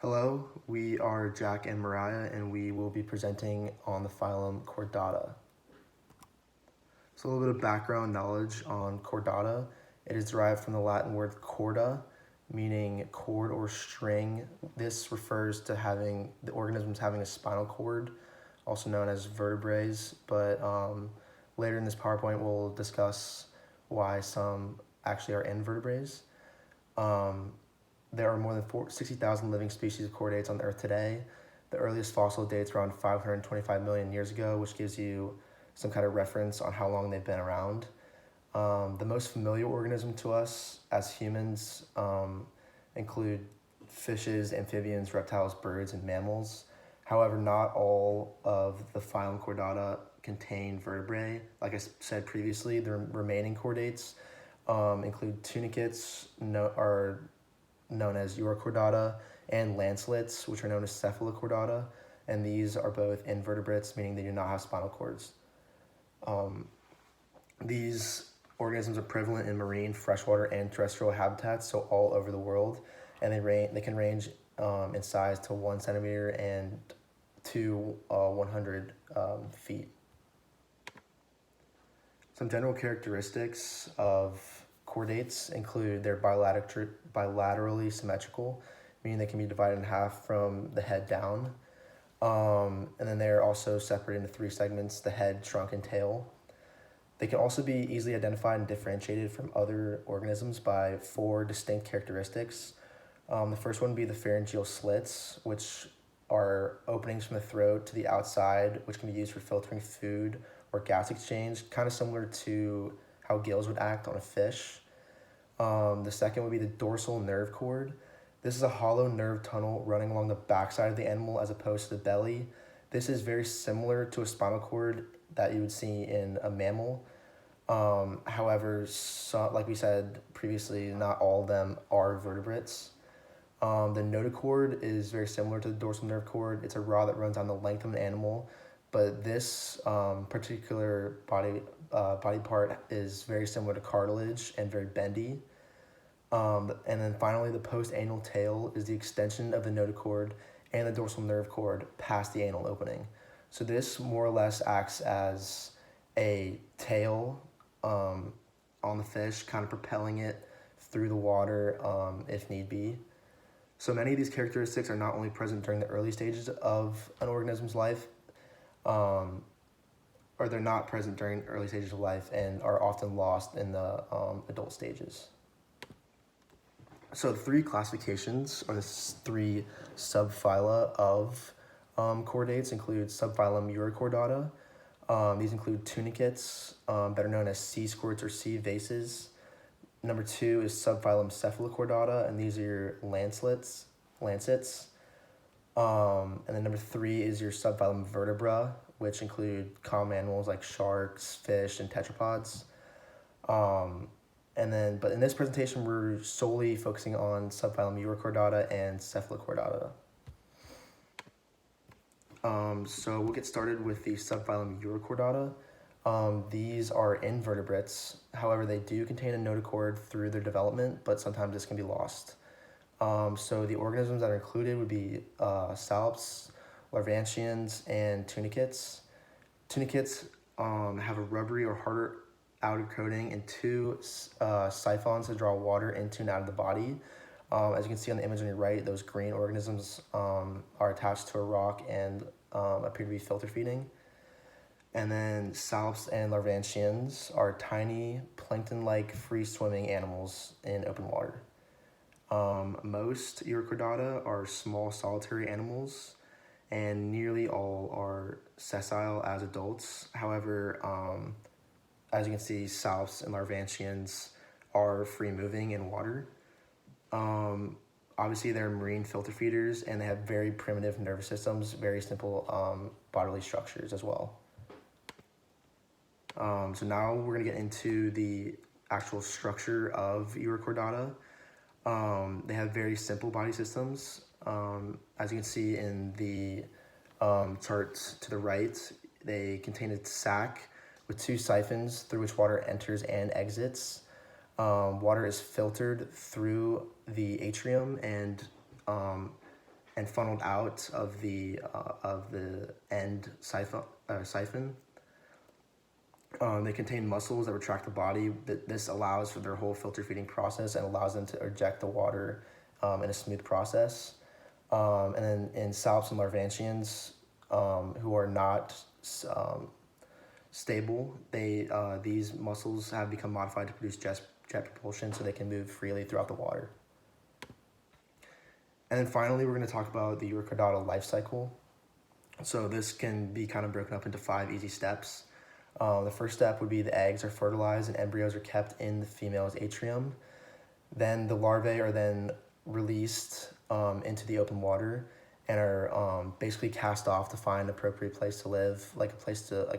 Hello, we are Jack and Mariah, and we will be presenting on the phylum Chordata. So a little bit of background knowledge on Chordata. It is derived from the Latin word chorda, meaning cord or string. This refers to the organisms having a spinal cord, also known as vertebrae, but later in this PowerPoint we'll discuss why some actually are invertebrates. There are more than 60,000 living species of chordates on the Earth today. The earliest fossil dates around 525 million years ago, which gives you some kind of reference on how long they've been around. The most familiar organism to us as humans include fishes, amphibians, reptiles, birds, and mammals. However, not all of the phylum Chordata contain vertebrae. Like I said previously, the remaining chordates include tunicates, are known as Chordata, and lancelets, which are known as Cephalochordata, and these are both invertebrates, meaning they do not have spinal cords. These organisms are prevalent in marine, freshwater, and terrestrial habitats, so all over the world, and they can range in size to 1 centimeter and to 100 feet. Some general characteristics of chordates include they're bilaterally symmetrical, meaning they can be divided in half from the head down. And then they're also separated into 3 segments: the head, trunk, and tail. They can also be easily identified and differentiated from other organisms by 4 distinct characteristics. The first one would be the pharyngeal slits, which are openings from the throat to the outside, which can be used for filtering food or gas exchange, kind of similar to how gills would act on a fish. The second would be the dorsal nerve cord. This is a hollow nerve tunnel running along the backside of the animal as opposed to the belly. This is very similar to a spinal cord that you would see in a mammal. However, like we said previously, not all of them are vertebrates. The notochord is very similar to the dorsal nerve cord. It's a rod that runs down the length of an animal, but this particular body part is very similar to cartilage and very bendy. And then finally, the post-anal tail is the extension of the notochord and the dorsal nerve cord past the anal opening. So this more or less acts as a tail on the fish, kind of propelling it through the water if need be. So many of these characteristics are not only present during the early stages of an organism's life, or they're not present during early stages of life and are often lost in the adult stages. So the 3 classifications, or the 3 subphyla of chordates include subphylum Chordata. These include tunicates, better known as sea squirts or sea vases. Number 2 is subphylum Cephalochordata, and these are your lancets. And then number 3 is your subphylum Vertebra, which include common animals like sharks, fish, and tetrapods. But in this presentation, we're solely focusing on subphylum Chordata and Cephalochordata. So we'll get started with the subphylum Chordata. These are invertebrates. However, they do contain a notochord through their development, but sometimes this can be lost. So the organisms that are included would be salps, larvantians, and tunicates. Tunicates have a rubbery or harder outer coating and 2 siphons to draw water into and out of the body. As you can see on the image on your right, those green organisms are attached to a rock and appear to be filter feeding. And then salps and larvantians are tiny, plankton-like, free-swimming animals in open water. Most Chordata are small, solitary animals, and nearly all are sessile as adults. However, as you can see, salps and larvantians are free-moving in water. Obviously, they're marine filter feeders, and they have very primitive nervous systems, very simple bodily structures as well. So now we're going to get into the actual structure of Chordata. They have very simple body systems. As you can see in the chart to the right, they contain a sac with 2 siphons through which water enters and exits. Water is filtered through the atrium and and funneled out of the end siphon. They contain muscles that retract the body. This allows for their whole filter feeding process and allows them to eject the water in a smooth process. And then in salps and larvantians, who are not stable, these muscles have become modified to produce jet propulsion, so they can move freely throughout the water. And then finally, we're going to talk about the Chordata life cycle. So this can be kind of broken up into 5 easy steps. The first step would be the eggs are fertilized and embryos are kept in the female's atrium. Then the larvae are then released into the open water and are basically cast off to find an appropriate place to live, like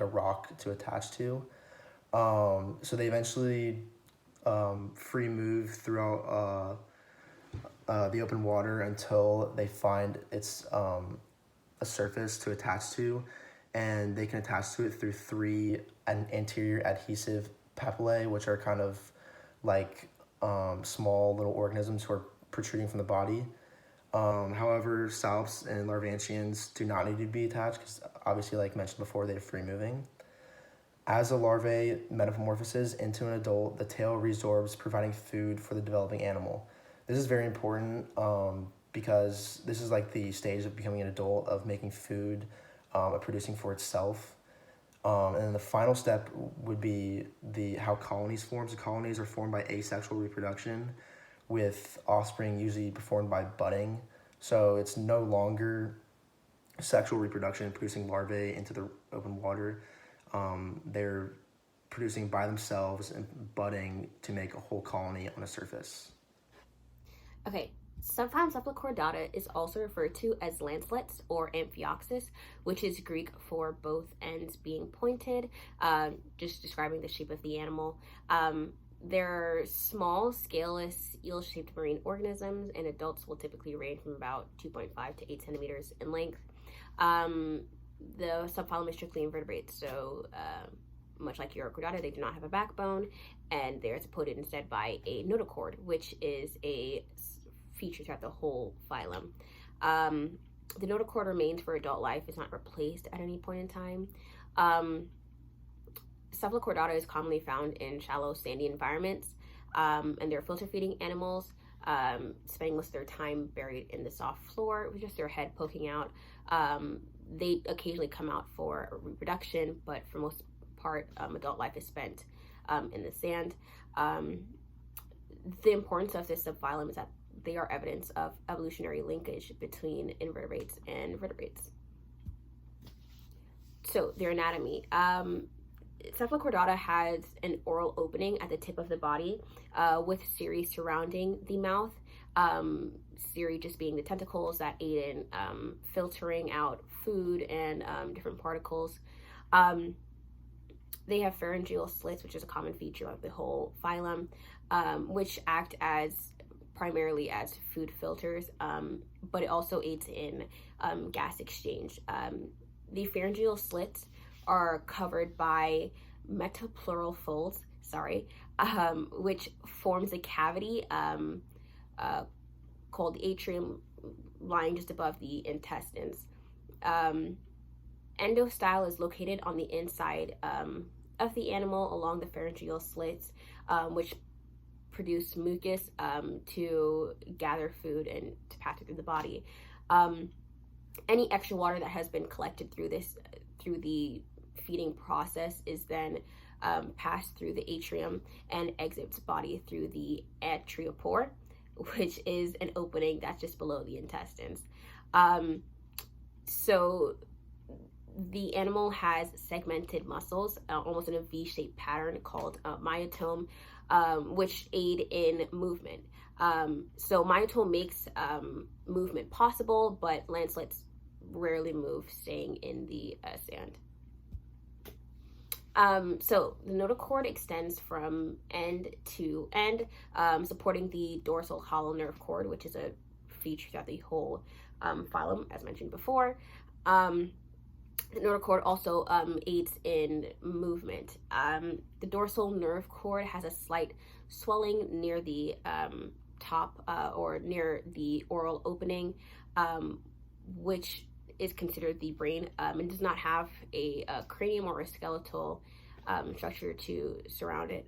a rock to attach to. So they eventually free move throughout the open water until they find a surface to attach to, and they can attach to it through 3 anterior adhesive papillae, which are kind of like small little organisms who are protruding from the body. However, salps and larvantians do not need to be attached because obviously, like mentioned before, they're free moving. As a larvae metamorphoses into an adult, the tail resorbs, providing food for the developing animal. This is very important because this is like the stage of becoming an adult, of making food and producing for itself. And then the final step would be how colonies form. So colonies are formed by asexual reproduction, with offspring usually performed by budding. So it's no longer sexual reproduction producing larvae into the open water. They're producing by themselves and budding to make a whole colony on a surface. Okay, sometimes Chordata is also referred to as lancelets or amphioxus, which is Greek for both ends being pointed, just describing the shape of the animal. They're small, scaleless, eel-shaped marine organisms, and adults will typically range from about 2.5 to 8 centimeters in length. The subphylum is strictly invertebrate, so much like Chordata, they do not have a backbone, and they're supported instead by a notochord, which is a feature throughout the whole phylum. The notochord remains for adult life; it's not replaced at any point in time. Chordata is commonly found in shallow, sandy environments, and they're filter-feeding animals, spending most of their time buried in the soft floor with just their head poking out. They occasionally come out for reproduction, but for most part, adult life is spent in the sand. The importance of this subphylum is that they are evidence of evolutionary linkage between invertebrates and vertebrates. So their anatomy. Chordata has an oral opening at the tip of the body with cirri surrounding the mouth. Cirri just being the tentacles that aid in filtering out food and different particles. They have pharyngeal slits, which is a common feature of the whole phylum, which act primarily as food filters, but it also aids in gas exchange. The pharyngeal slits are covered by metapleural folds, which forms a cavity called the atrium, lying just above the intestines. Endostyle is located on the inside of the animal along the pharyngeal slits, which produce mucus to gather food and to pass it through the body. Any extra water that has been collected through the feeding process is then passed through the atrium and exits body through the atriopore, which is an opening that's just below the intestines. So the animal has segmented muscles, almost in a V-shaped pattern called myotome, which aid in movement. So myotome makes movement possible, but lancelets rarely move, staying in the sand. So the notochord extends from end to end, supporting the dorsal hollow nerve cord, which is a feature throughout the whole phylum, as mentioned before. The notochord also aids in movement. The dorsal nerve cord has a slight swelling near the top or near the oral opening, which is considered the brain, and does not have a cranium or a skeletal structure to surround it.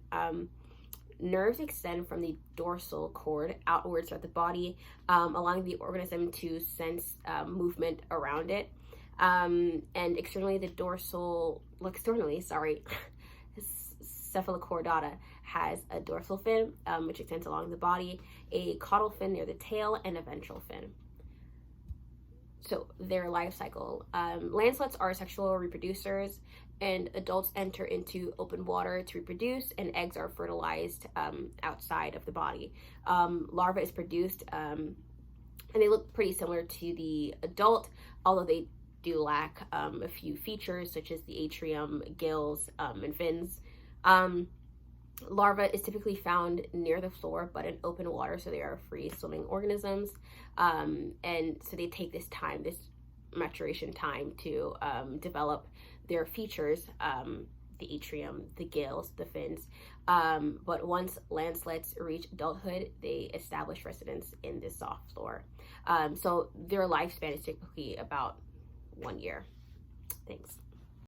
Nerves extend from the dorsal cord outwards throughout the body, allowing the organism to sense movement around it. And externally, Chordata has a dorsal fin, which extends along the body, a caudal fin near the tail, and a ventral fin. So their life cycle. Lancelets are sexual reproducers, and adults enter into open water to reproduce, and eggs are fertilized outside of the body. Larva is produced, and they look pretty similar to the adult, although they do lack a few features such as the atrium, gills, and fins. Larva is typically found near the floor, but in open water, so they are free swimming organisms. And so they take this maturation time to develop their features, the atrium, the gills, the fins. But once lancelets reach adulthood, they establish residence in the soft floor. So their lifespan is typically about 1 year. Thanks.